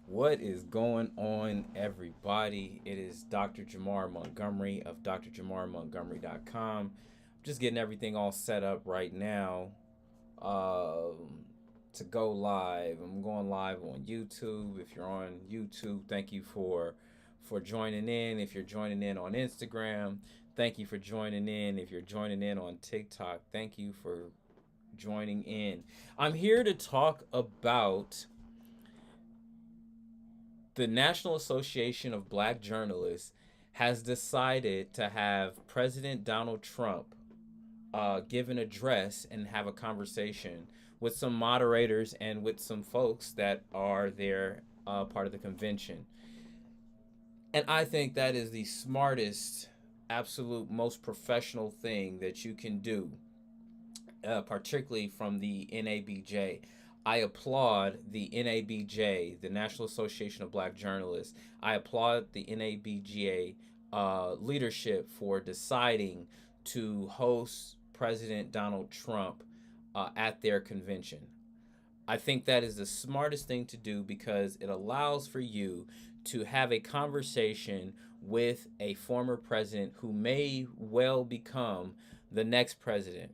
What is going on, everybody? It is Dr. Jamar Montgomery of drjamarmontgomery.com. Just getting everything all set up right now to go live. I'm going live on YouTube. If you're on YouTube, thank you for joining in. If you're joining in on Instagram, thank you for joining in. If you're joining in on TikTok, thank you for joining in. I'm here to talk about the National Association of Black Journalists has decided to have President Donald Trump give an address and have a conversation with some moderators and with some folks that are there part of the convention. And I think that is the smartest, absolute, most professional thing that you can do, particularly from the NABJ. I applaud the NABJ, the National Association of Black Journalists. I applaud the NABJ leadership for deciding to host President Donald Trump at their convention. I think that is the smartest thing to do because it allows for you to have a conversation with a former president who may well become the next president.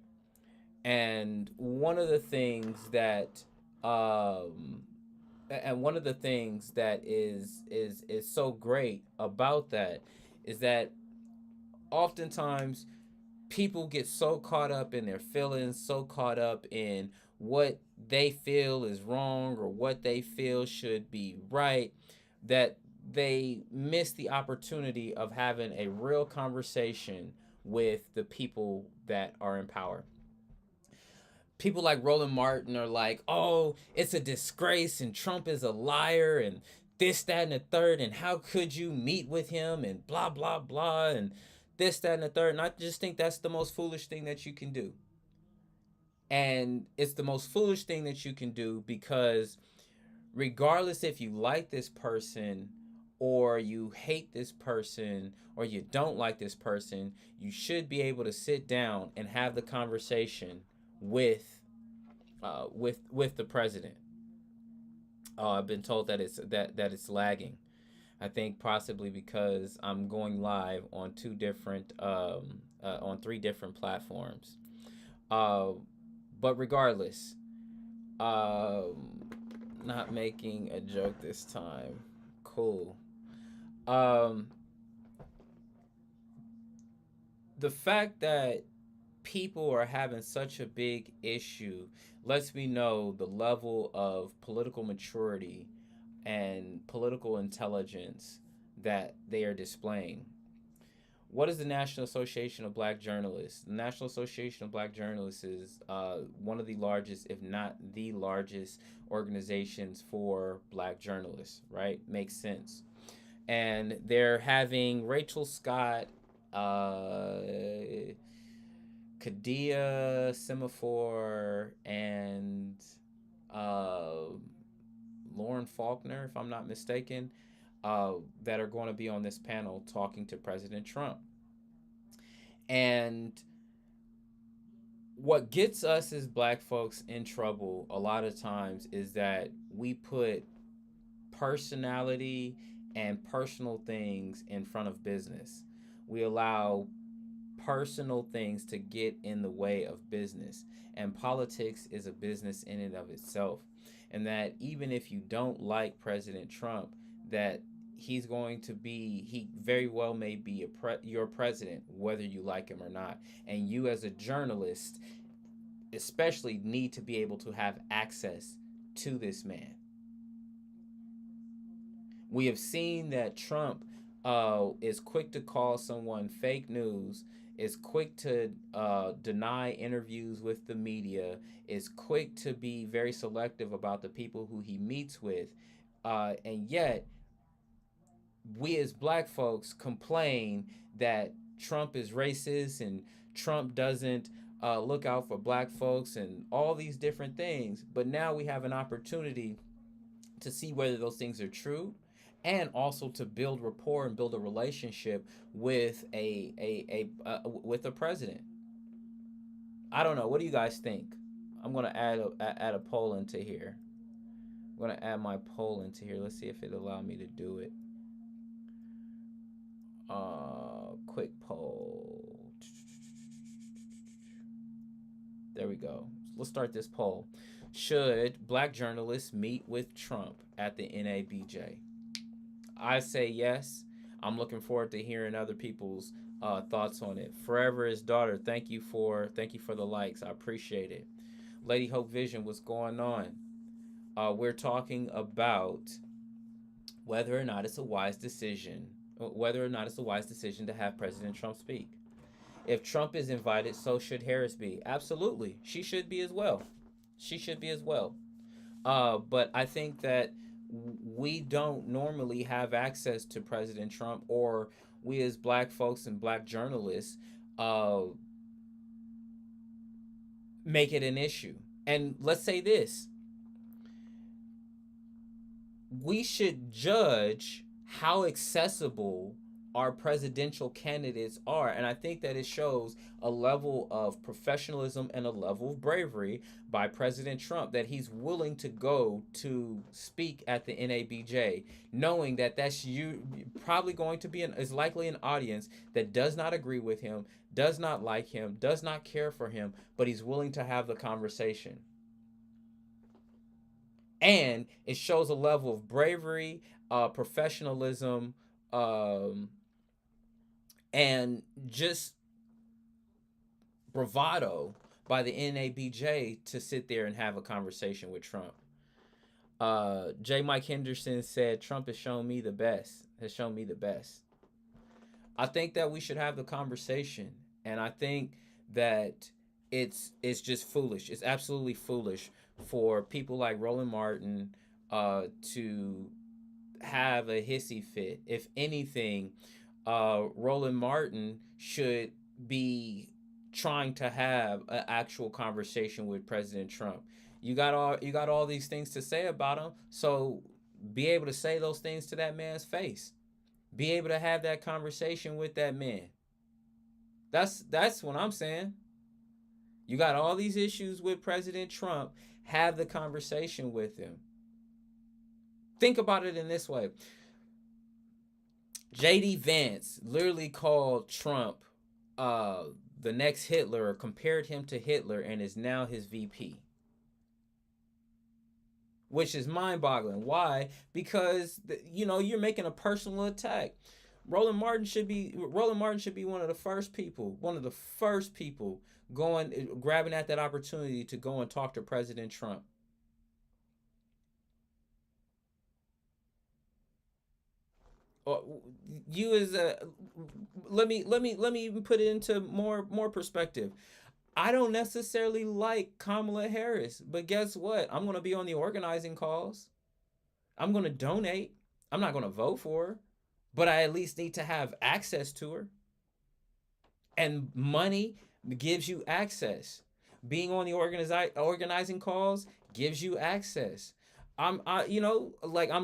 And one of the things that one of the things that is so great about that is that oftentimes people get so caught up in their feelings, so caught up in what they feel is wrong or what they feel should be right, that they miss the opportunity of having a real conversation with the people that are in power. People like Roland Martin are like, oh, it's a disgrace and Trump is a liar and this, that, and the third. And how could you meet with him and blah, blah, blah, and this, that, and the third. And I just think that's the most foolish thing that you can do. And it's the most foolish thing that you can do because regardless if you like this person or you hate this person or you don't like this person, you should be able to sit down and have the conversation with the president. I've been told that it's lagging. I think possibly because I'm going live on on three different platforms. Uh, but regardless, not making a joke this time. Cool. Um, the fact that people are having such a big issue lets me know the level of political maturity and political intelligence that they are displaying. What is the National Association of Black Journalists? The National Association of Black Journalists is one of the largest, if not the largest, organizations for black journalists, right? Makes sense. And they're having Rachel Scott, uh, Kadia Semaphore, and uh, Lauren Faulkner, if I'm not mistaken, that are going to be on this panel talking to President Trump. And what gets us as black folks in trouble a lot of times is that we put personality and personal things in front of business. We allow personal things to get in the way of business. And politics is a business in and of itself. And that even if you don't like President Trump, that he very well may be your president, whether you like him or not. And you, as a journalist, especially need to be able to have access to this man. We have seen that Trump is quick to call someone fake news, is quick to deny interviews with the media, is quick to be very selective about the people who he meets with. And yet, we as black folks complain that Trump is racist and Trump doesn't look out for black folks and all these different things. But now we have an opportunity to see whether those things are true and also to build rapport and build a relationship with with a president. I don't know. What do you guys think? I'm gonna add a poll into here. I'm gonna add my poll into here. Let's see if it allow me to do it. Quick poll. There we go. Let's start this poll. Should black journalists meet with Trump at the NABJ? I say yes. I'm looking forward to hearing other people's thoughts on it. Forever is daughter. Thank you for the likes. I appreciate it. Lady Hope Vision, what's going on? We're talking about whether or not it's a wise decision, to have President Trump speak. If Trump is invited, so should Harris be. Absolutely, she should be as well. She should be as well. But I think that we don't normally have access to President Trump, or we as black folks and black journalists uh, make it an issue. And let's say this: we should judge how accessible our presidential candidates are. And I think that it shows a level of professionalism and a level of bravery by President Trump that he's willing to go to speak at the NABJ, knowing that that's you probably going to be is likely an audience that does not agree with him, does not like him, does not care for him, but he's willing to have the conversation. And it shows a level of bravery, professionalism, um, and just bravado by the NABJ to sit there and have a conversation with Trump. J. Mike Henderson said, Trump has shown me the best. I think that we should have the conversation, and I think that it's just foolish. It's absolutely foolish for people like Roland Martin to have a hissy fit. If anything, Roland Martin should be trying to have an actual conversation with President Trump. You got all these things to say about him, so be able to say those things to that man's face. Be able to have that conversation with that man. That's what I'm saying. You got all these issues with President Trump. Have the conversation with him. Think about it in this way. J.D. Vance literally called Trump the next Hitler, or compared him to Hitler, and is now his VP. Which is mind-boggling. Why? Because you're making a personal attack. Roland Martin should be one of the first people, going grabbing at that opportunity to go and talk to President Trump. You as a let me even put it into more perspective. I don't necessarily like Kamala Harris, but guess what? I'm going to be on the organizing calls. I'm going to donate. I'm not going to vote for her, but I at least need to have access to her. And money gives you access. Being on the organizing calls gives you access. I'm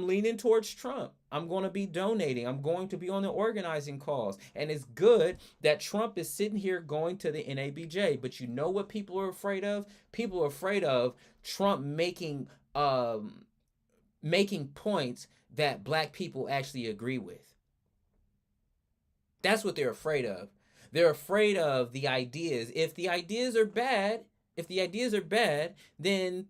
leaning towards Trump. I'm going to be donating. I'm going to be on the organizing calls. And it's good that Trump is sitting here going to the NABJ. But you know what people are afraid of? People are afraid of Trump making points that black people actually agree with. That's what they're afraid of. They're afraid of the ideas. If the ideas are bad, then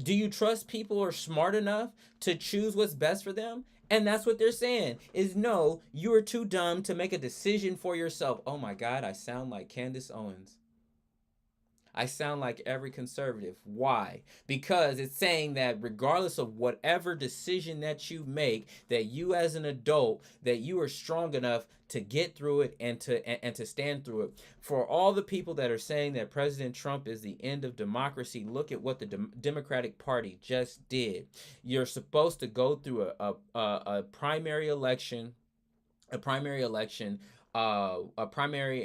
do you trust people are smart enough to choose what's best for them? And that's what they're saying is, no, you are too dumb to make a decision for yourself. Oh my God, I sound like Candace Owens. I sound like every conservative. Why? Because it's saying that regardless of whatever decision that you make, that you as an adult, that you are strong enough to get through it and to stand through it. For all the people that are saying that President Trump is the end of democracy, look at what the Democratic Party just did. You're supposed to go through a primary election, a primary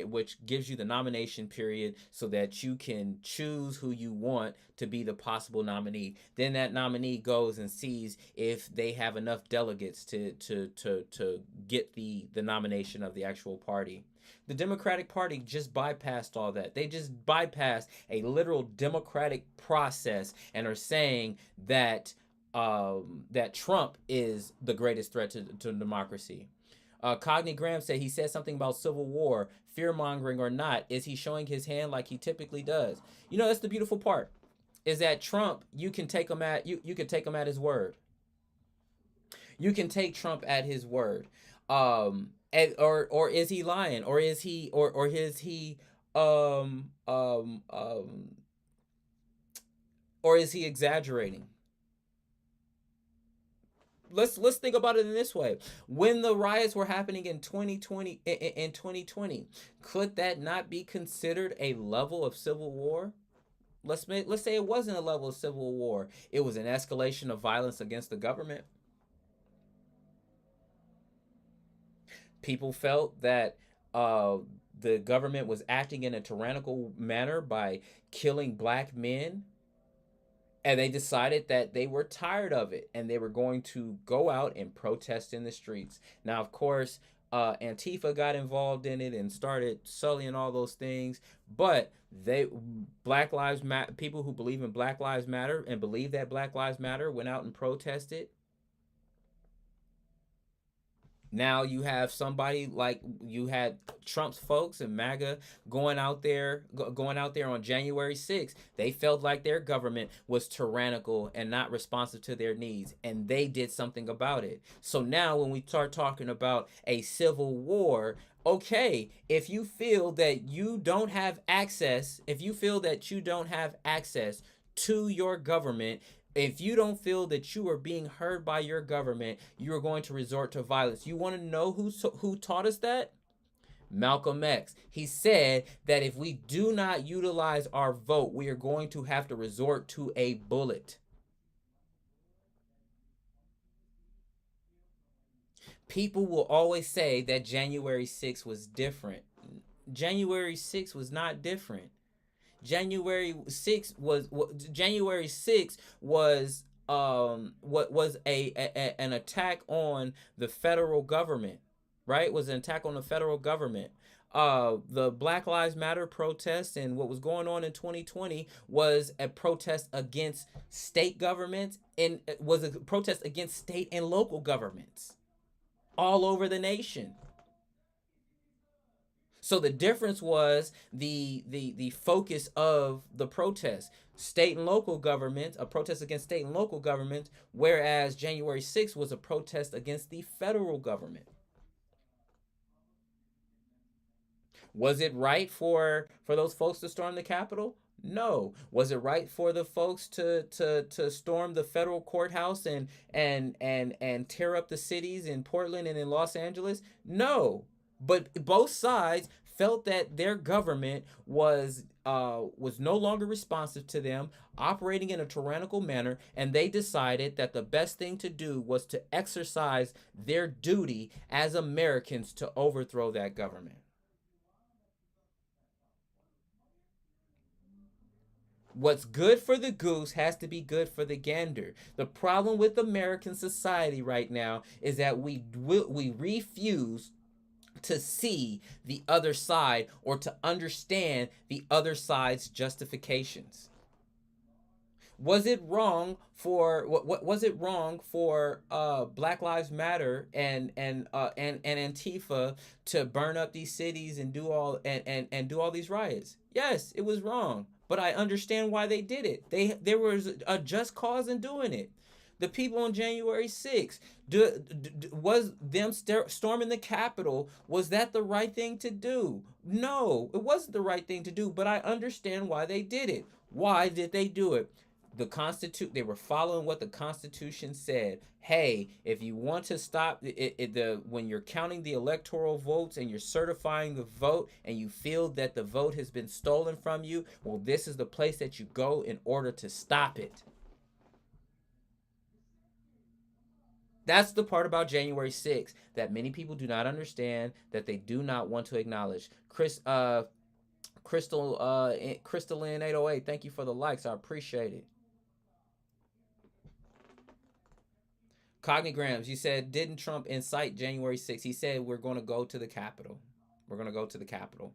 which gives you the nomination period so that you can choose who you want to be the possible nominee. Then that nominee goes and sees if they have enough delegates to get the nomination of the actual party. The Democratic Party just bypassed all that. They just bypassed a literal democratic process and are saying that that Trump is the greatest threat to democracy. Cogni Graham said he said something about civil war, fear mongering or not. Is he showing his hand like he typically does? You know, that's the beautiful part. Is that Trump? You can take him at you can take him at his word. You can take Trump at his word. Or is he lying? Or is he or is he um um um or is he exaggerating? Let's think about it in this way. When the riots were happening in 2020, could that not be considered a level of civil war? Let's say it wasn't a level of civil war. It was an escalation of violence against the government. People felt that uh, the government was acting in a tyrannical manner by killing black men, and they decided that they were tired of it and they were going to go out and protest in the streets. Now, of course, Antifa got involved in it and started sullying all those things, but they Black Lives Matter people who believe in Black Lives Matter and believe that Black Lives Matter went out and protested. Now you have somebody like you had Trump's folks and MAGA going out there on January 6th. They felt like their government was tyrannical and not responsive to their needs, and they did something about it. So now when we start talking about a civil war, okay, if you feel that you don't have access to your government, if you don't feel that you are being heard by your government, you are going to resort to violence. You want to know who taught us that? Malcolm X. He said that if we do not utilize our vote, we are going to have to resort to a bullet. People will always say that January 6th was different. January 6th was not different. January 6th was what was an attack on the federal government, right? Was an attack on the federal government. The Black Lives Matter protest and what was going on in 2020 was a protest against state governments and was a protest against state and local governments all over the nation. So the difference was the focus of the protest, state and local governments, a protest against state and local governments, whereas January 6th was a protest against the federal government. Was it right for those folks to storm the Capitol? No. Was it right for the folks to storm the federal courthouse and tear up the cities in Portland and in Los Angeles? No. But both sides felt that their government was no longer responsive to them, operating in a tyrannical manner, and they decided that the best thing to do was to exercise their duty as Americans to overthrow that government. What's good for the goose has to be good for the gander. The problem with American society right now is that we refuse to see the other side or to understand the other side's justifications. Was it wrong for what was it wrong for Black Lives Matter and Antifa to burn up these cities and and do all these riots? Yes, it was wrong, but I understand why they did it. There was a just cause in doing it. The people on January 6th, was them storming the Capitol, was that the right thing to do? No, it wasn't the right thing to do, but I understand why they did it. Why did they do it? They were following what the Constitution said. Hey, if you want to stop when you're counting the electoral votes and you're certifying the vote and you feel that the vote has been stolen from you, well, this is the place that you go in order to stop it. That's the part about January 6th that many people do not understand, that they do not want to acknowledge. Crystalline 808, thank you for the likes. I appreciate it. Cognigrams, you said, didn't Trump incite January 6th? He said, we're going to go to the Capitol. We're going to go to the Capitol.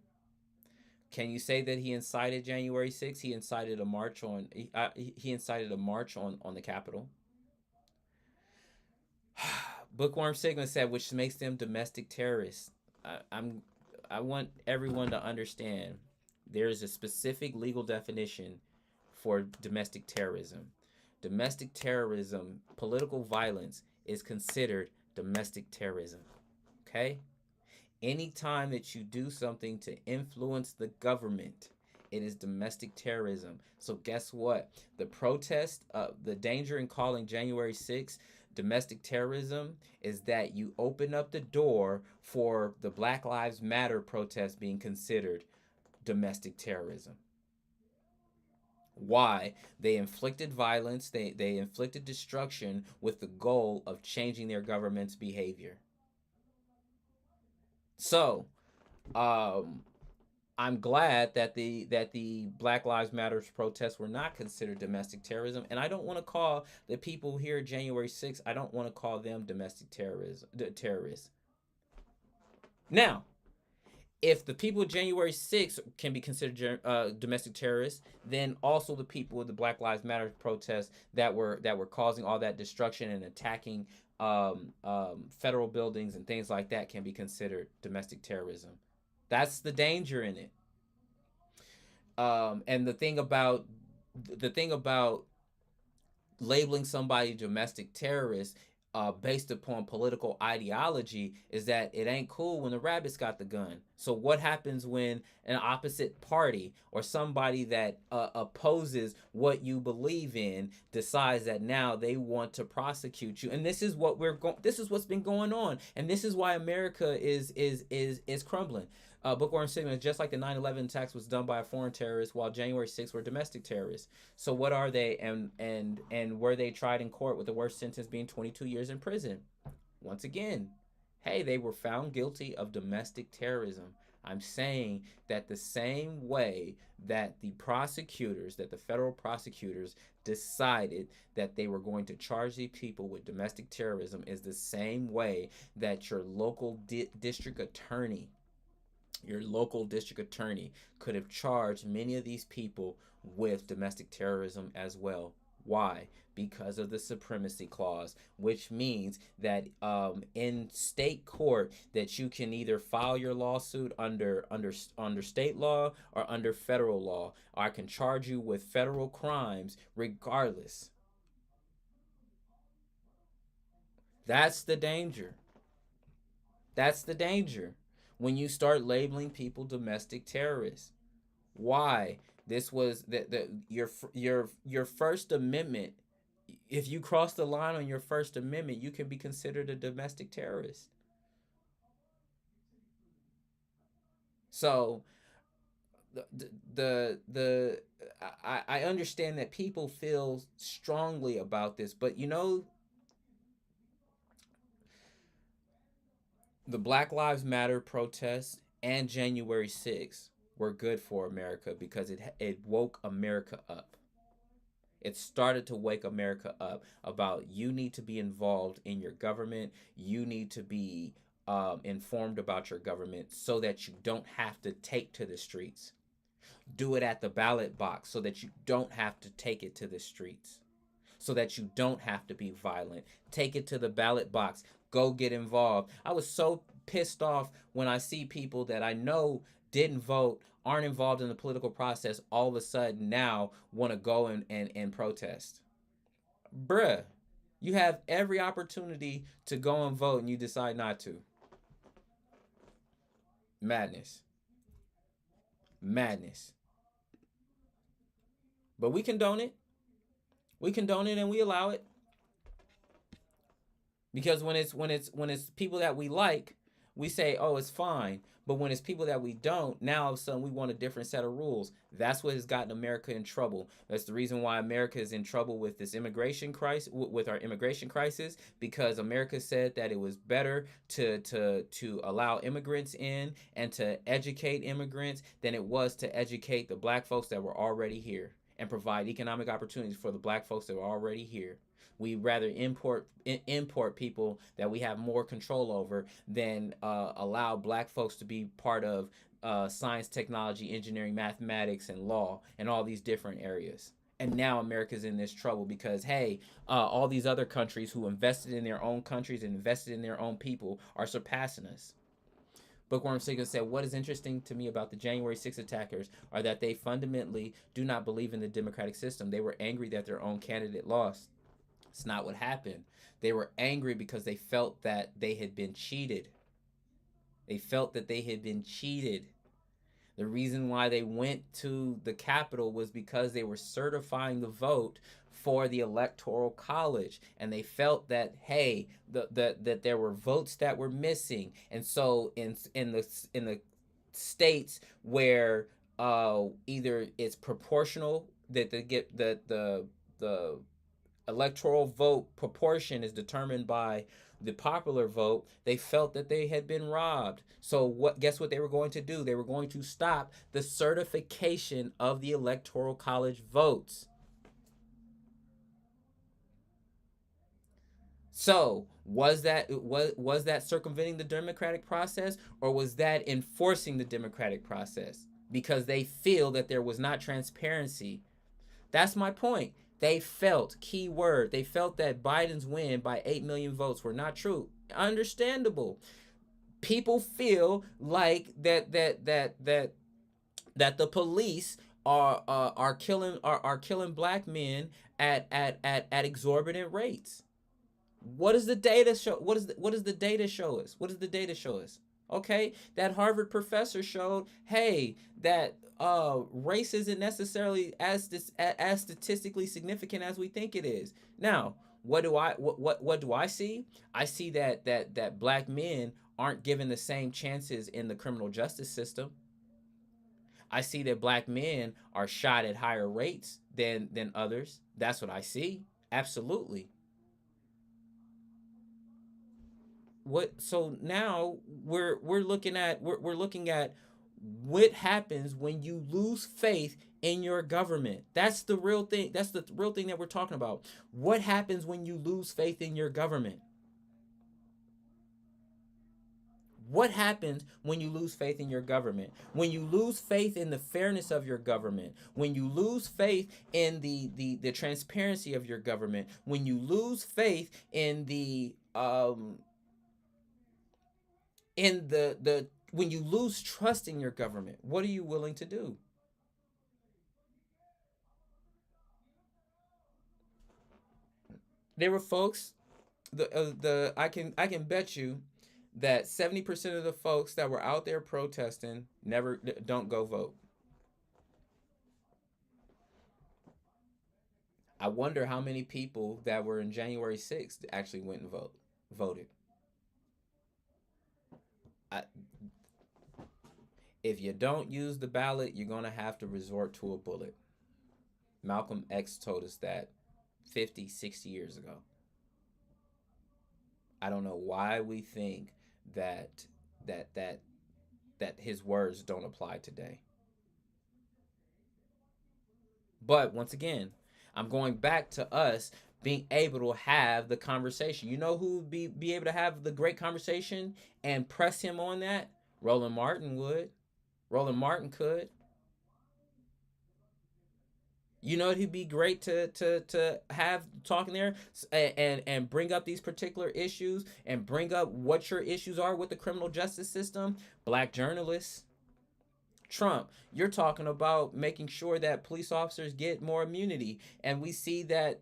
Can you say that he incited January 6th? He incited a march on he incited a march on the Capitol. Bookworm Sigma said, which makes them domestic terrorists. I'm I want everyone to understand there is a specific legal definition for domestic terrorism. Domestic terrorism, political violence, is considered domestic terrorism. Okay? Anytime that you do something to influence the government, it is domestic terrorism. So guess what? The danger in calling January 6th domestic terrorism is that you open up the door for the Black Lives Matter protest being considered domestic terrorism. Why? They inflicted violence, they inflicted destruction with the goal of changing their government's behavior. So, um, I'm glad that the Black Lives Matter protests were not considered domestic terrorism, and I don't want to call the people here January 6th. I don't want to call them domestic terrorists. Now, if the people of January 6th can be considered domestic terrorists, then also the people with the Black Lives Matter protests that were causing all that destruction and attacking federal buildings and things like that can be considered domestic terrorism. That's the danger in it. And the thing about labeling somebody domestic terrorist based upon political ideology is that it ain't cool when the rabbits got the gun. So what happens when an opposite party or somebody that opposes what you believe in decides that now they want to prosecute you? And this is what this is what's been going on, and this is why America is crumbling. Bookworm Sigma, just like the 9/11 attacks was done by a foreign terrorist, while January 6th were domestic terrorists. So what are they, and were they tried in court with the worst sentence being 22 years in prison? Once again, hey, they were found guilty of domestic terrorism. I'm saying that the same way that the federal prosecutors decided that they were going to charge these people with domestic terrorism is the same way that your local district attorney could have charged many of these people with domestic terrorism as well. Why? Because of the supremacy clause, which means that in state court that you can either file your lawsuit under state law or under federal law. Or I can charge you with federal crimes regardless. That's the danger. That's the danger when you start labeling people domestic terrorists. Why? This was your First Amendment. If you cross the line on your First Amendment, you can be considered a domestic terrorist. So the I understand that people feel strongly about this, but the Black Lives Matter protests and January 6th were good for America because it woke America up. It started to wake America up about you need to be involved in your government. You need to be informed about your government so that you don't have to take to the streets. Do it at the ballot box so that you don't have to take it to the streets, so that you don't have to be violent. Take it to the ballot box. Go get involved. I was so pissed off when I see people that I know didn't vote, aren't involved in the political process, all of a sudden now want to go and protest. Bruh, you have every opportunity to go and vote and you decide not to. Madness. Madness. But we condone it. We condone it and we allow it. Because when it's people that we like, we say, oh, it's fine. But when it's people that we don't, now all of a sudden we want a different set of rules. That's what has gotten America in trouble. That's the reason why America is in trouble with this immigration crisis, with our immigration crisis, because America said that it was better to allow immigrants in and to educate immigrants than it was to educate the black folks that were already here and provide economic opportunities for the black folks that were already here. We rather import people that we have more control over than allow black folks to be part of science, technology, engineering, mathematics, and law, and all these different areas. And now America's in this trouble because, hey, all these other countries who invested in their own countries and invested in their own people are surpassing us. Bookworm Sigma said, what is interesting to me about the January 6th attackers are that they fundamentally do not believe in the democratic system. They were angry that their own candidate lost. It's not what happened. They were angry because they felt that they had been cheated. They felt that they had been cheated. The reason why they went to the Capitol was because they were certifying the vote for the Electoral College, and they felt that, hey, that there were votes that were missing, and so in the states where either it's proportional, that they get the electoral vote proportion is determined by the popular vote, they felt that they had been robbed. So what guess what they were going to do? They were going to stop the certification of the electoral college votes. So was that circumventing the democratic process, or was that enforcing the democratic process? Because they feel that there was not transparency. That's my point. They felt, key word, they felt that Biden's win by 8 million votes were not true. Understandable. People feel like that the police are killing black men at exorbitant rates. What does the data show? What does the data show us? What does the data show us? Okay, that Harvard professor showed, hey, that race isn't necessarily as statistically significant as we think it is. Now, what do I see? I see that black men aren't given the same chances in the criminal justice system. I see that black men are shot at higher rates than others. That's what I see. Absolutely. What so now we're looking at what happens when you lose faith in your government. That's the real thing. That's the real thing that we're talking about. What happens when you lose faith in your government? What happens when you lose faith in your government? When you lose faith in the fairness of your government? When you lose faith in the transparency of your government? When you lose faith in the when you lose trust in your government, what are you willing to do? There were folks, the I can bet you that 70% of the folks that were out there protesting never don't go vote. I wonder how many people that were in January 6th actually went and voted. I, if you don't use the ballot, you're going to have to resort to a bullet. Malcolm X told us that 50, 60 years ago. I don't know why we think that that that that his words don't apply today. But once again, I'm going back to us being able to have the conversation. You know who would be able to have the great conversation and press him on that? Roland Martin would. Roland Martin could. You know, he'd be great to have talking there and bring up these particular issues and bring up what your issues are with the criminal justice system. Black journalists. Trump, you're talking about making sure that police officers get more immunity, and we see that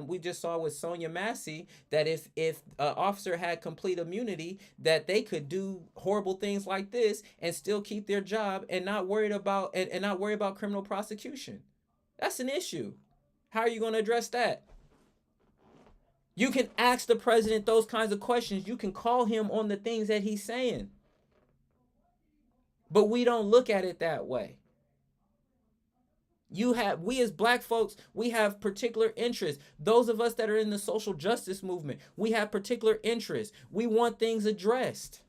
we just saw with Sonia Massey that if an officer had complete immunity, that they could do horrible things like this and still keep their job and not worried about and not worry about criminal prosecution. That's an issue. How are you going to address that? You can ask the president those kinds of questions. You can call him on the things that he's saying. But we don't look at it that way. We as black folks, we have particular interests. Those of us that are in the social justice movement, we have particular interests. We want things addressed.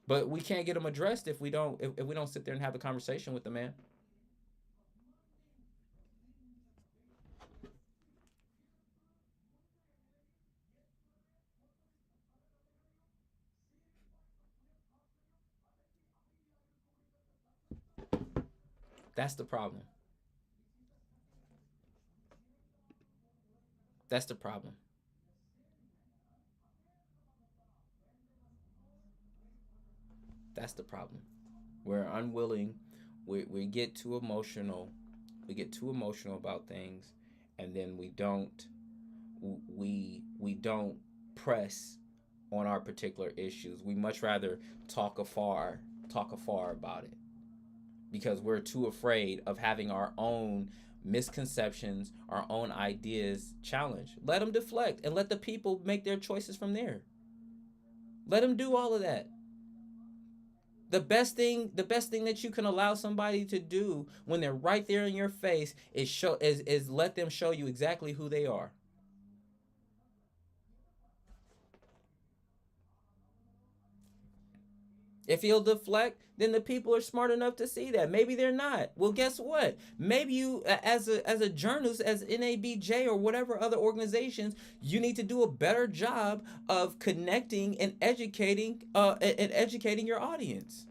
But we can't get them addressed if we don't sit there and have a conversation with the man. That's the problem. That's the problem. That's the problem. We're unwilling. We get too emotional. We get too emotional about things, and then we don't press on our particular issues. We much rather talk afar, talk afar about it because we're too afraid of having our own misconceptions, our own ideas challenged. Let them deflect and let the people make their choices from there. Let them do all of that. The best thing that you can allow somebody to do when they're right there in your face is let them show you exactly who they are. If he'll deflect, then the people are smart enough to see that. Maybe they're not. Well, guess what? Maybe you, as a journalist, as NABJ or whatever other organizations, you need to do a better job of connecting and educating your audience.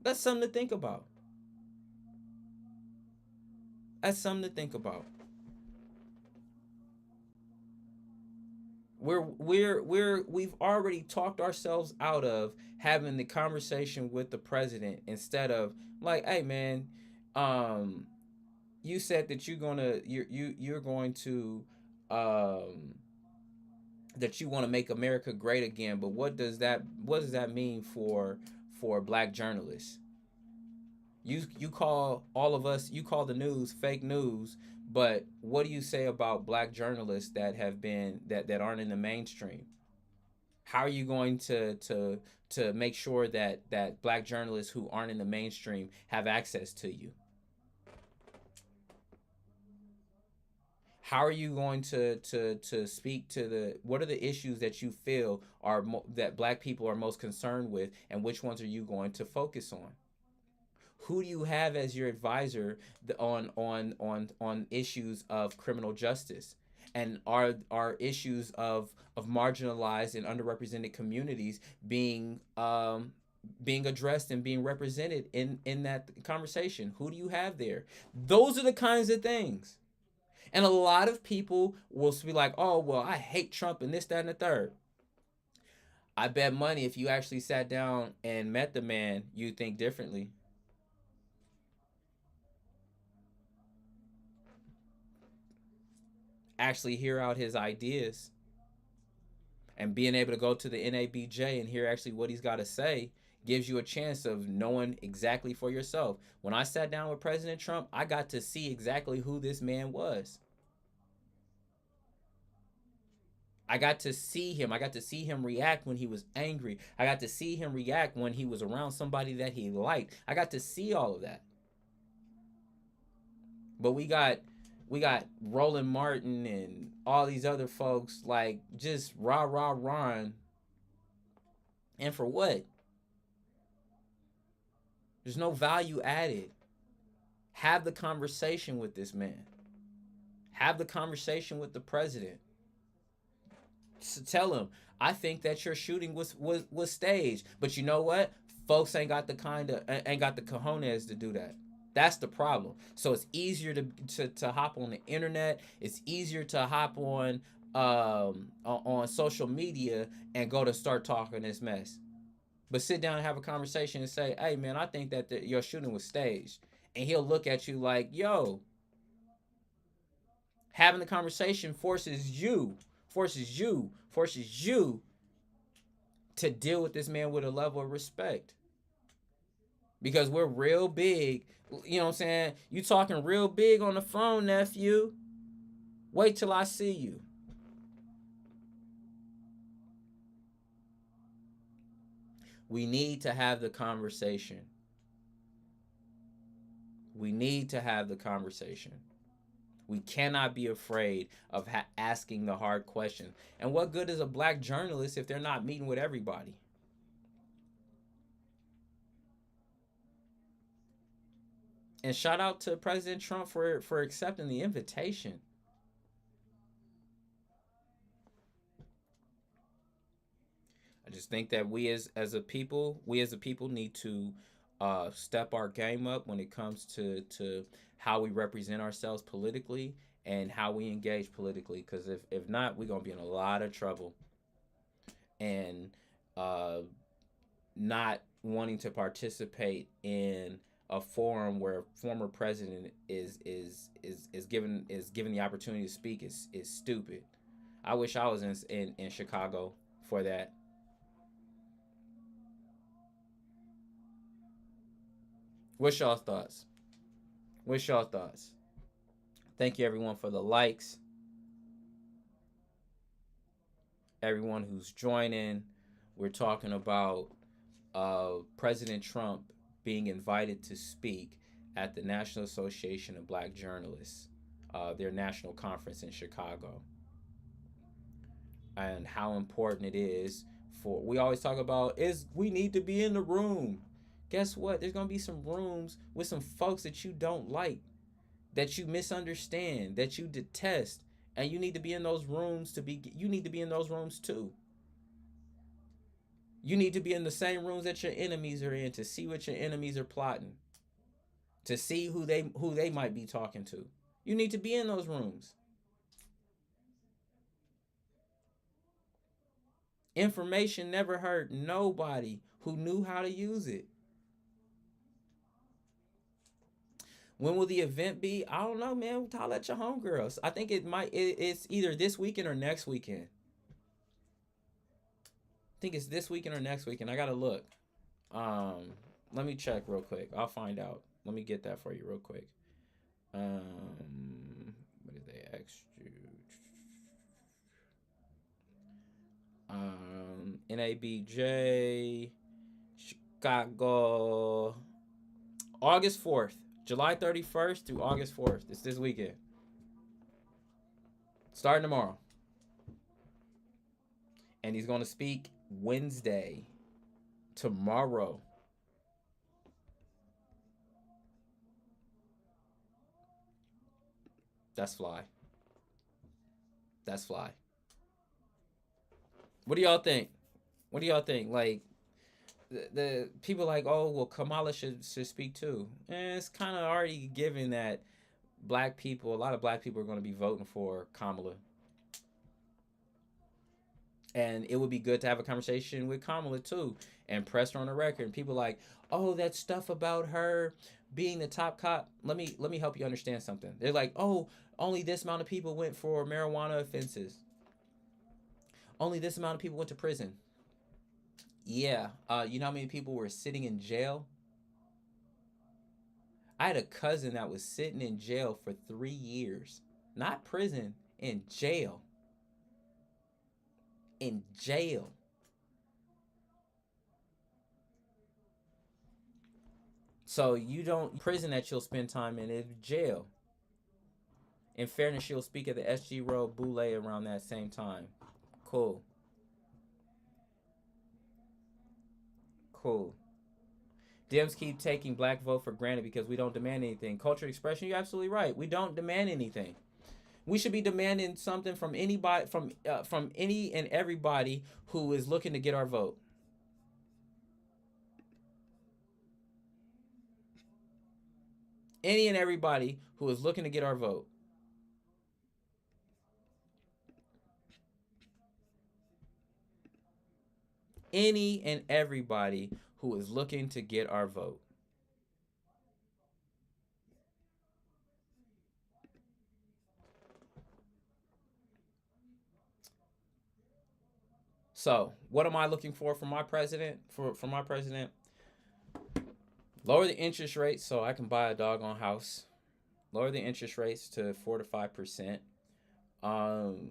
That's something to think about. That's something to think about. We've already talked ourselves out of having the conversation with the president instead of like, hey man, um, you said that you're going to um that you want to make America great again, but what does that mean for black journalists? You call all of us, you call the news fake news, but what do you say about black journalists that aren't in the mainstream? How are you going to make sure that black journalists who aren't in the mainstream have access to you? How are you going to speak to the what are the issues that you feel that black people are most concerned with, and which ones are you going to focus on? Who do you have as your advisor on issues of criminal justice, and are issues of marginalized and underrepresented communities being addressed and being represented in that conversation? Who do you have there? Those are the kinds of things. And a lot of people will be like, oh, well, I hate Trump and this, that, and the third. I bet money if you actually sat down and met the man, you'd think differently. Actually hear out his ideas and being able to go to the NABJ and hear actually what he's got to say gives you a chance of knowing exactly for yourself. When I sat down with President Trump, I got to see exactly who this man was. I got to see him. I got to see him react when he was angry. I got to see him react when he was around somebody that he liked. I got to see all of that. But we got Roland Martin and all these other folks like just rah rah rah. And for what? There's no value added. Have the conversation with this man. Have the conversation with the president. Tell him, I think that your shooting was staged. But you know what? Folks ain't got the cojones to do that. That's the problem. So it's easier to hop on the internet. It's easier to hop on social media and go to start talking this mess. But sit down and have a conversation and say, hey man, I think that your shooting was staged. And he'll look at you like, yo, having the conversation forces you to deal with this man with a level of respect. Because we're real big. You know what I'm saying? You talking real big on the phone, nephew. Wait till I see you. We need to have the conversation. We need to have the conversation. We cannot be afraid of asking the hard questions. And what good is a black journalist if they're not meeting with everybody? And shout out to President Trump for accepting the invitation. just think that we as a people need to step our game up when it comes to how we represent ourselves politically and how we engage politically. Because if not, we're gonna be in a lot of trouble. And uh, not wanting to participate in a forum where a former president is given the opportunity to speak is stupid. I wish I was in Chicago for that. What's y'all thoughts? What's y'all thoughts? Thank you everyone for the likes, everyone who's joining. We're talking about President Trump being invited to speak at the National Association of Black Journalists, their national conference in Chicago, and how important it is for. We always talk about is we need to be in the room. Guess what? There's gonna be some rooms with some folks that you don't like, that you misunderstand, that you detest, and you need to be in those rooms to be. You need to be in those rooms too. You need to be in the same rooms that your enemies are in to see what your enemies are plotting, to see who they might be talking to. You need to be in those rooms. Information never hurt nobody who knew how to use it. When will the event be? I don't know, man. Holla at your homegirls. I think it's either this weekend or next weekend. I think it's this weekend or next weekend. I gotta look. Um, Let me check real quick. I'll find out. Let me get that for you real quick. What did they ask you? NABJ, Chicago, August 4th, July 31st through August 4th. It's this weekend. Starting tomorrow. And he's going to speak Wednesday, tomorrow. That's fly. That's fly. What do y'all think? What do y'all think? Like, the people like, oh, well, Kamala should speak too. And it's kind of already given that a lot of black people are going to be voting for Kamala. And it would be good to have a conversation with Kamala too and press her on the record. And people like, oh, that stuff about her being the top cop. Let me help you understand something. They're like, oh, only this amount of people went for marijuana offenses. Only this amount of people went to prison. Yeah. You know how many people were sitting in jail? I had a cousin that was sitting in jail for 3 years. Not prison, in jail. In jail. So you don't prison that you'll spend time in jail. In fairness, she'll speak at the SG Road Boule around that same time. Cool. Cool. Dems keep taking black vote for granted because we don't demand anything. Cultural expression, you're absolutely right. We don't demand anything. We should be demanding something from anybody, from any and everybody who is looking to get our vote. Any and everybody who is looking to get our vote. Any and everybody who is looking to get our vote. So, what am I looking for from my president? For my president, lower the interest rate so I can buy a doggone house. Lower the interest rates to 4 to 5%. Um,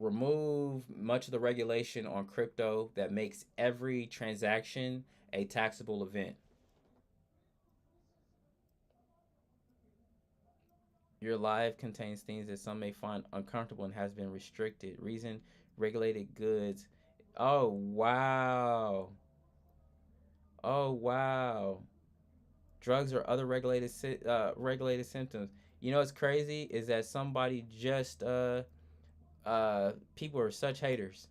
Remove much of the regulation on crypto that makes every transaction a taxable event. Your life contains things that some may find uncomfortable and has been restricted. Reason regulated goods. Oh wow. Oh wow. Drugs or other regulated symptoms. You know what's crazy is that somebody just people are such haters.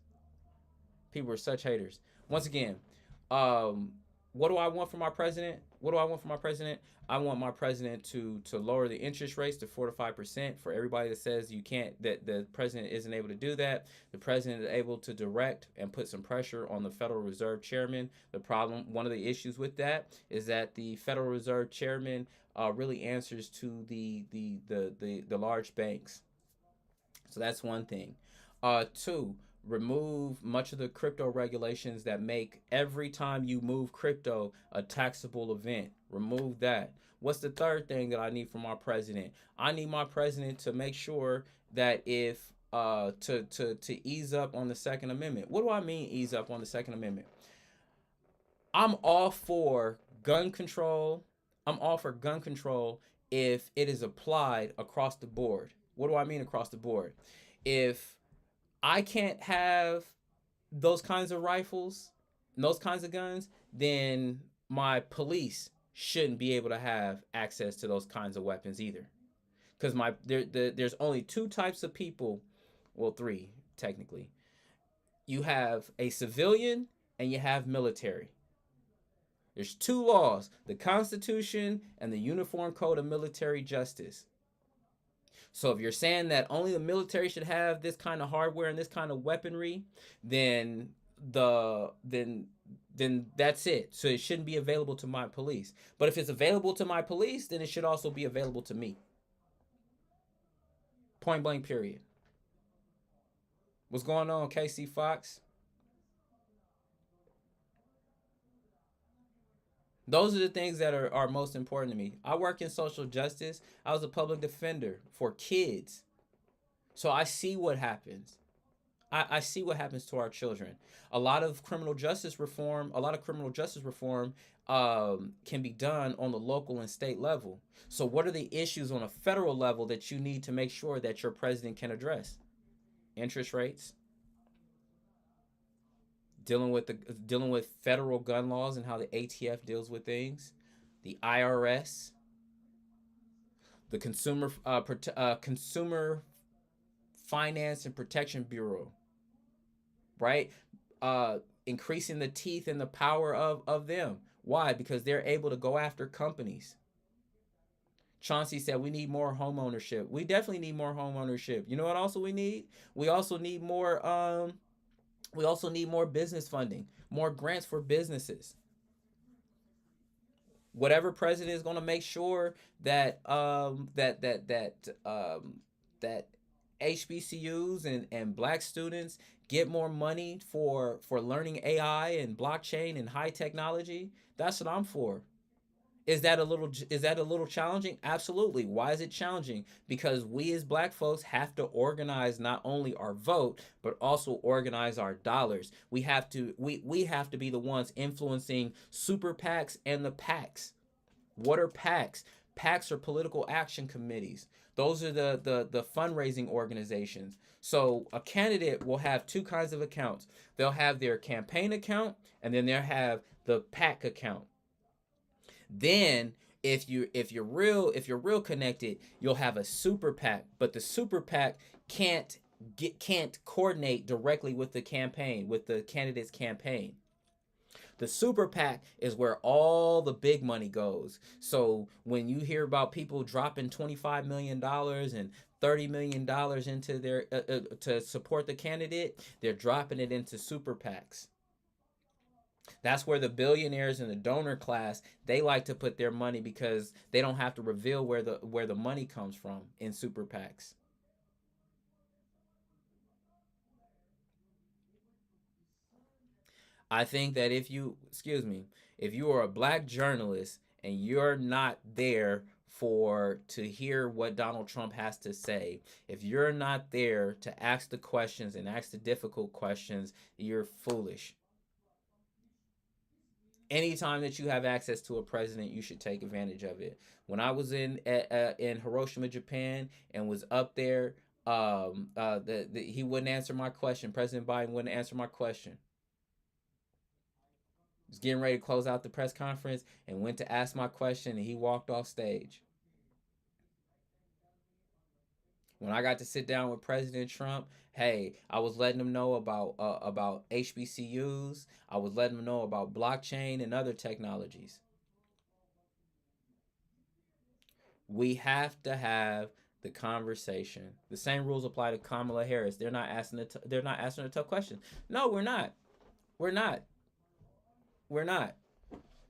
People are such haters. Once again, um, what do I want from my president? What do I want from my president? I want my president to lower the interest rates to 4 to 5%. For everybody that says you can't, that the president isn't able to do that, the president is able to direct and put some pressure on the Federal Reserve chairman. The problem, one of the issues with that is that the Federal Reserve chairman really answers to the large banks. So that's one thing. Two, remove much of the crypto regulations that make every time you move crypto a taxable event. Remove that. What's the third thing that I need from my president? I need my president to make sure that if to ease up on the Second Amendment. What do I mean ease up on the Second Amendment? I'm all for gun control. I'm all for gun control if it is applied across the board. What do I mean across the board? If I can't have those kinds of rifles, those kinds of guns, then my police shouldn't be able to have access to those kinds of weapons either. Because there's only two types of people, well, three technically. You have a civilian and you have military. There's two laws: the Constitution and the Uniform Code of Military Justice. So if you're saying that only the military should have this kind of hardware and this kind of weaponry, then the then that's it. So it shouldn't be available to my police. But if it's available to my police, then it should also be available to me. Point blank period. What's going on, KC Fox? Those are the things that are most important to me. I work in social justice. I was a public defender for kids. So I see what happens. I see what happens to our children. A lot of criminal justice reform can be done on the local and state level. So what are the issues on a federal level that you need to make sure that your president can address? Interest rates, dealing with federal gun laws and how the ATF deals with things, the IRS, the Consumer Finance and Protection Bureau, right? Increasing the teeth and the power of them. Why? Because they're able to go after companies. Chauncey said we need more home ownership. We definitely need more home ownership. You know what also we need? We also need more business funding, more grants for businesses. Whatever president is going to make sure that that HBCUs and black students get more money for learning AI and blockchain and high technology. That's what I'm for. Is that a little challenging? Absolutely. Why is it challenging? Because we as black folks have to organize not only our vote but also organize our dollars. We have to be the ones influencing super PACs and the PACs. What are PACs? PACs are political action committees. Those are the fundraising organizations. So a candidate will have two kinds of accounts. They'll have their campaign account and then they'll have the PAC account. Then if you're real connected, you'll have a super PAC, but the super PAC can't coordinate directly with the campaign, with the candidate's campaign. The super PAC is where all the big money goes. So when you hear about people dropping $25 million and $30 million into their to support the candidate, they're dropping it into super PACs. That's where the billionaires and the donor class, they like to put their money because they don't have to reveal where the money comes from in super PACs. I think that if you are a black journalist and you're not there to hear what Donald Trump has to say, if you're not there to ask the questions and ask the difficult questions, you're foolish. Anytime that you have access to a president, you should take advantage of it. When I was in Hiroshima, Japan, and was up there, he wouldn't answer my question. President Biden wouldn't answer my question. He was getting ready to close out the press conference and went to ask my question, and he walked off stage. When I got to sit down with President Trump, hey, I was letting them know about HBCUs. I was letting them know about blockchain and other technologies. We have to have the conversation. The same rules apply to Kamala Harris. They're not asking a tough question. No, we're not. We're not. We're not.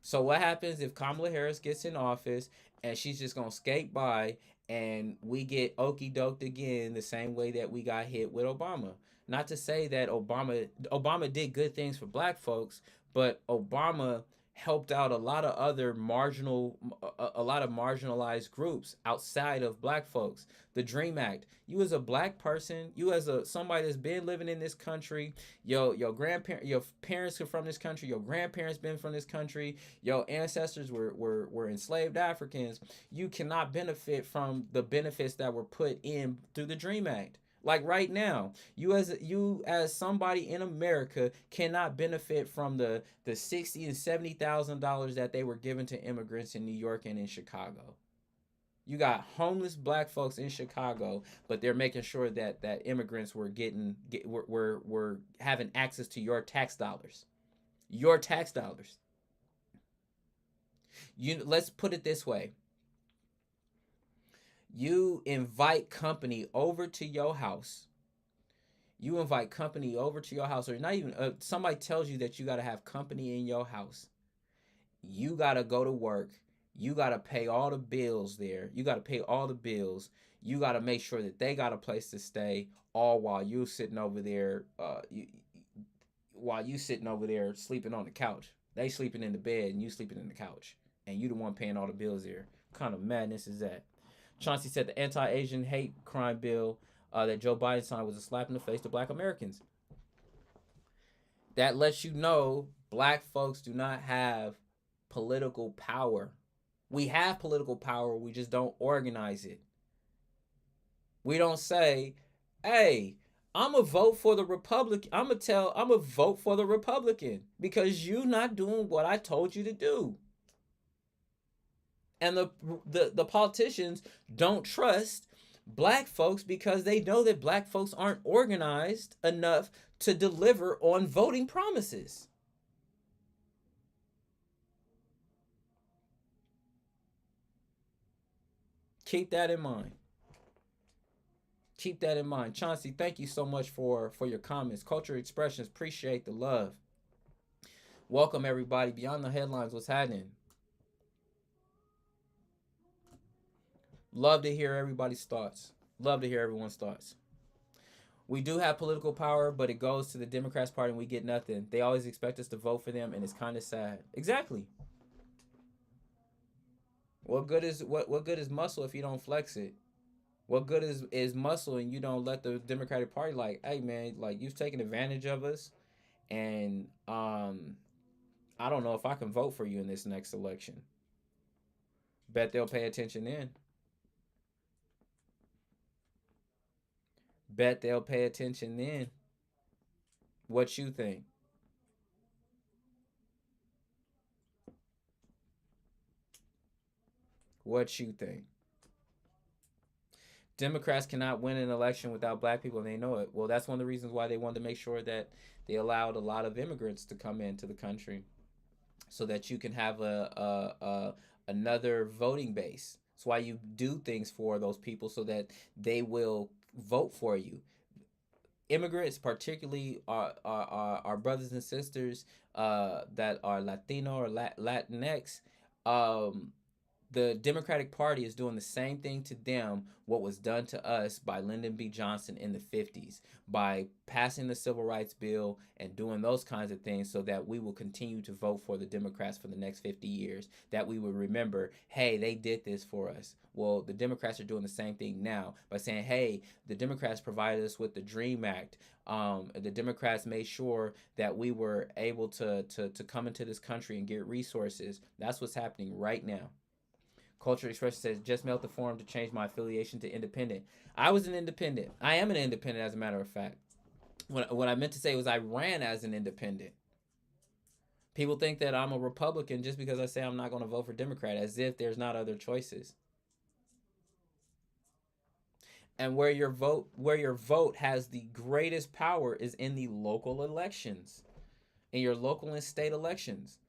So what happens if Kamala Harris gets in office and she's just gonna skate by and we get okey doked again the same way that we got hit with Obama? Not to say that Obama did good things for black folks, but Obama helped out a lot of other a lot of marginalized groups outside of black folks. The Dream Act. You as a black person, you as a somebody that's been living in this country, your parents are from this country, your grandparents been from this country, your ancestors were enslaved Africans. You cannot benefit from the benefits that were put in through the Dream Act. Like right now, you as somebody in America cannot benefit from the $60,000 and $70,000 that they were given to immigrants in New York and in Chicago. You got homeless black folks in Chicago, but they're making sure that immigrants were having access to your tax dollars. Your tax dollars. Let's put it this way. You invite company over to your house. You invite company over to your house, or not even somebody tells you that you got to have company in your house. You got to go to work. You got to pay all the bills there. You got to pay all the bills. You got to make sure that they got a place to stay, all while you sitting over there. While you sitting over there sleeping on the couch. They sleeping in the bed and you sleeping in the couch, and you the one paying all the bills there. What kind of madness is that? Chauncey said the anti-Asian hate crime bill that Joe Biden signed was a slap in the face to black Americans. That lets you know black folks do not have political power. We have political power, we just don't organize it. We don't say, hey, I'm gonna vote for the Republican. I'm gonna vote for the Republican because you not doing what I told you to do. And the politicians don't trust black folks because they know that black folks aren't organized enough to deliver on voting promises. Keep that in mind. Keep that in mind. Chauncey, thank you so much for your comments. Culture Expressions, appreciate the love. Welcome everybody. Beyond the headlines, what's happening? Love to hear everybody's thoughts. Love to hear everyone's thoughts. We do have political power, but it goes to the Democrats party and we get nothing. They always expect us to vote for them, and it's kind of sad. Exactly. What good is muscle if you don't flex it? What good is muscle and you don't let the Democratic Party like, hey man, like you've taken advantage of us, and I don't know if I can vote for you in this next election. Bet they'll pay attention then. Bet they'll pay attention then. What you think? What you think? Democrats cannot win an election without black people, and they know it. Well, that's one of the reasons why they wanted to make sure that they allowed a lot of immigrants to come into the country, so that you can have a another voting base. That's why you do things for those people so that they will vote for you. Immigrants, particularly our brothers and sisters that are Latino or Latinx, um, the Democratic Party is doing the same thing to them what was done to us by Lyndon B. Johnson in the 50s by passing the Civil Rights Bill and doing those kinds of things so that we will continue to vote for the Democrats for the next 50 years, that we will remember, hey, they did this for us. Well, the Democrats are doing the same thing now by saying, hey, the Democrats provided us with the Dream Act. The Democrats made sure that we were able to come into this country and get resources. That's what's happening right now. Culture Expression says, just mailed the form to change my affiliation to independent. I was an independent. I am an independent, as a matter of fact. What I meant to say was I ran as an independent. People think that I'm a Republican just because I say I'm not going to vote for Democrat, as if there's not other choices. And where your vote has the greatest power is in the local elections, in your local and state elections.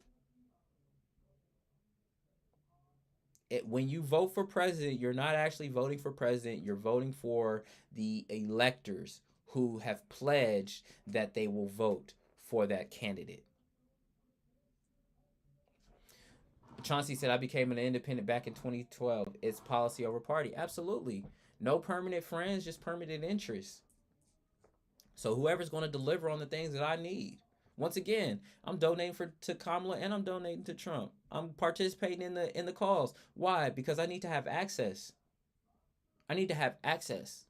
When you vote for president, you're not actually voting for president, you're voting for the electors who have pledged that they will vote for that candidate. Chauncey said, I became an independent back in 2012. It's policy over party. Absolutely. No permanent friends, just permanent interests. So whoever's going to deliver on the things that I need. Once again, I'm donating to Kamala and I'm donating to Trump. I'm participating in the cause. Why? Because I need to have access. I need to have access.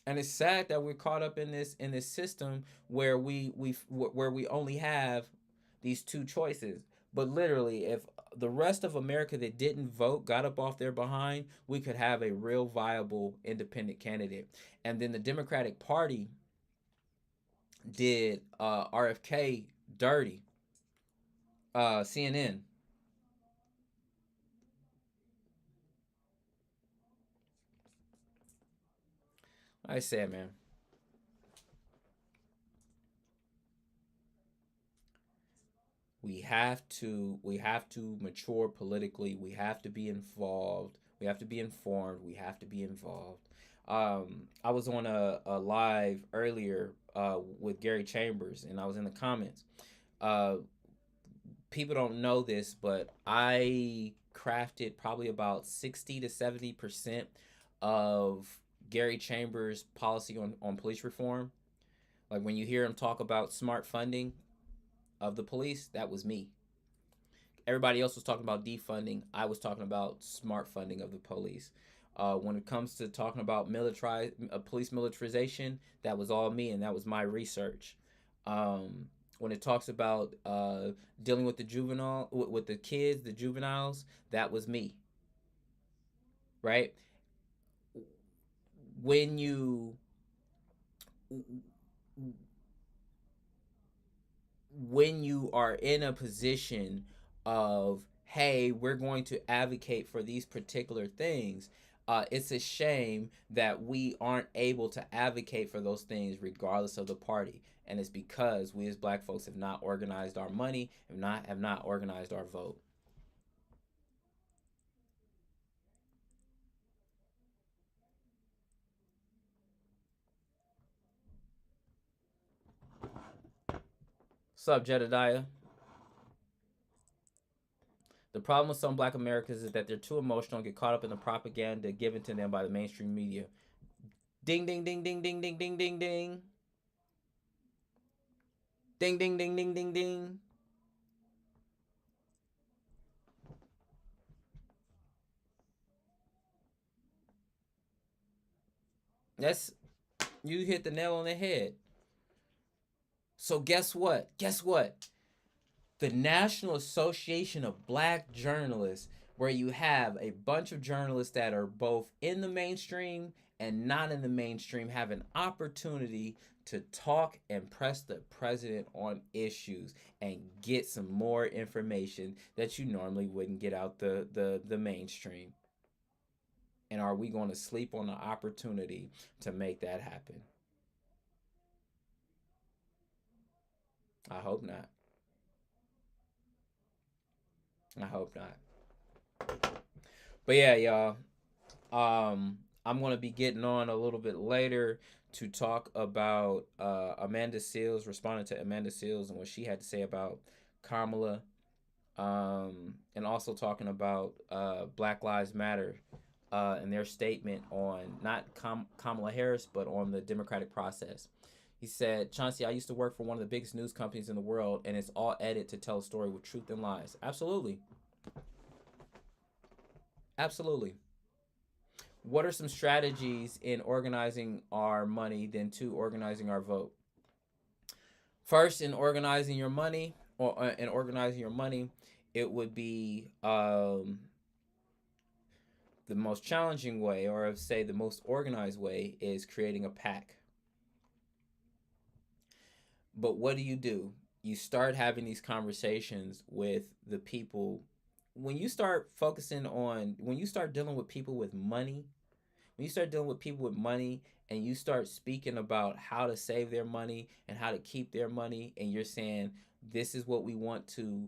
And it's sad that we're caught up in this system where we only have these two choices. But literally, if the rest of America that didn't vote got up off their behind, we could have a real viable independent candidate. And then the Democratic Party did RFK dirty. CNN. I said, man, we have to mature politically. We have to be involved. We have to be informed. We have to be involved. I was on a live earlier with Gary Chambers, and I was in the comments. Uh, People don't know this, but I crafted probably about 60 to 70% of Gary Chambers' policy on police reform. Like when you hear him talk about smart funding of the police, that was me. Everybody else was talking about defunding. I was talking about smart funding of the police. When it comes to talking about police militarization, that was all me, and that was my research. When it talks about dealing with the with the kids, the juveniles, that was me, right? When you when you are in a position of, hey, we're going to advocate for these particular things, it's a shame that we aren't able to advocate for those things regardless of the party. And it's because we as black folks have not organized our money, have not organized our vote. What's up, Jedediah? The problem with some black Americans is that they're too emotional and get caught up in the propaganda given to them by the mainstream media. Ding, ding, ding, ding, ding, ding, ding, ding, ding. Ding, ding, ding, ding, ding, ding. That's, you hit the nail on the head. So guess what? Guess what? The National Association of Black Journalists, where you have a bunch of journalists that are both in the mainstream and not in the mainstream, have an opportunity to talk and press the president on issues and get some more information that you normally wouldn't get out the mainstream. And are we going to sleep on the opportunity to make that happen? I hope not. I hope not. But yeah, y'all. I'm gonna be getting on a little bit later to talk about Amanda Seals, responding to Amanda Seals and what she had to say about Kamala, and also talking about Black Lives Matter and their statement on not Kamala Harris, but on the democratic process. He said, Chauncey, I used to work for one of the biggest news companies in the world, and it's all edited to tell a story with truth and lies. Absolutely. Absolutely. What are some strategies in organizing our money, then two, organizing our vote? First, in organizing your money, it would be the most challenging way, or say the most organized way, is creating a pack. But what do? You start having these conversations with the people when you start focusing on when you start dealing with people with money, when you start dealing with people with money and you start speaking about how to save their money and how to keep their money, and you're saying this is what we want to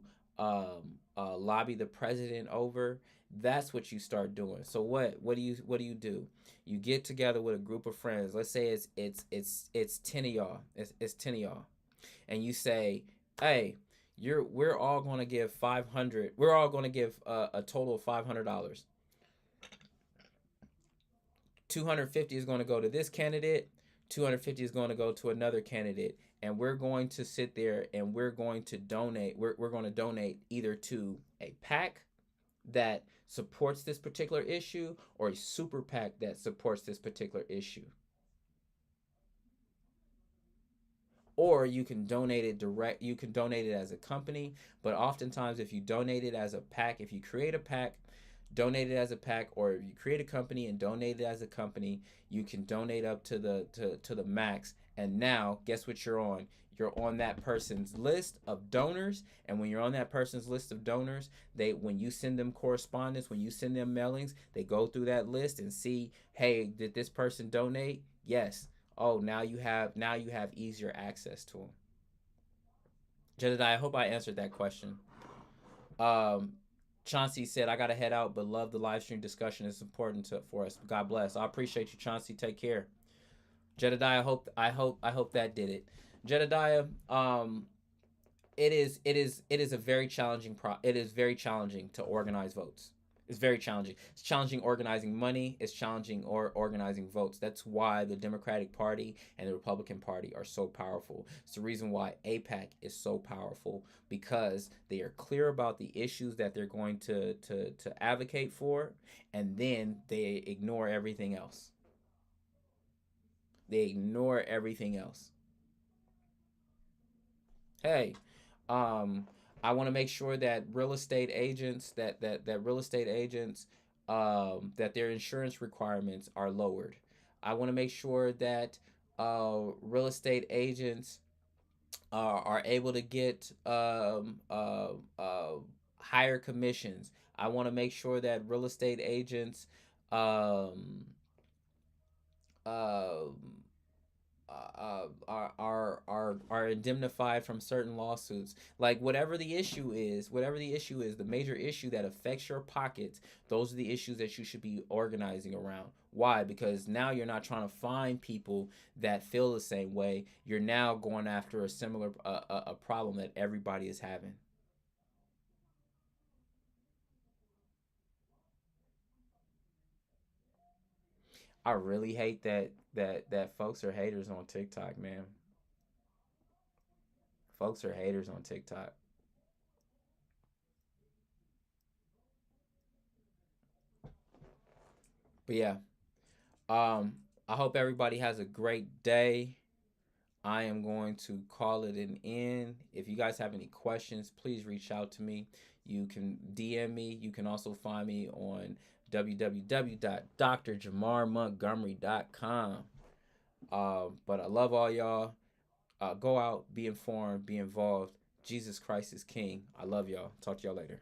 lobby the president over, that's what you start doing. So what do you do? You get together with a group of friends. Let's say it's 10 of y'all. It's 10 of y'all, and you say, hey, we're all going to give 500. We're all going to give a total of $500. 250 is going to go to this candidate, 250 is going to go to another candidate, and we're going to sit there and we're going to donate. We're going to donate either to a PAC that supports this particular issue or a super PAC that supports this particular issue. Or you can donate it direct, you can donate it as a company, but oftentimes if you donate it as a PAC, if you create a PAC, donate it as a PAC, or if you create a company and donate it as a company, you can donate up to the max. And now guess what you're on? You're on that person's list of donors, and when you're on that person's list of donors, they when you send them correspondence, when you send them mailings, they go through that list and see, hey, did this person donate? Yes. Oh, now you have easier access to them. Jedediah, I hope I answered that question. Um, Chauncey said, "I gotta head out, but love the live stream discussion. It's important for us. God bless. I appreciate you, Chauncey. Take care." Jedediah, I hope that did it. Jedediah, it is a very challenging it is very challenging to organize votes. It's very challenging. It's challenging organizing money. It's challenging organizing votes. That's why the Democratic Party and the Republican Party are so powerful. It's the reason why APAC is so powerful, because they are clear about the issues that they're going to advocate for, and then they ignore everything else. They ignore everything else. Hey, um, I want to make sure that real estate agents that real estate agents that their insurance requirements are lowered. I want to make sure that real estate agents are able to get higher commissions. I want to make sure that real estate agents um, uh, are indemnified from certain lawsuits. Like whatever the issue is, the major issue that affects your pockets, those are the issues that you should be organizing around. Why? Because now you're not trying to find people that feel the same way. You're now going after a similar a problem that everybody is having. I really hate that folks are haters on TikTok, man. Folks are haters on TikTok. But yeah, Um, I hope everybody has a great day. I am going to call it an end. If you guys have any questions, please reach out to me. You can DM me. You can also find me on www.drjamarmontgomery.com. But I love all y'all. Go out, be informed, be involved. Jesus Christ is King. I love y'all. Talk to y'all later.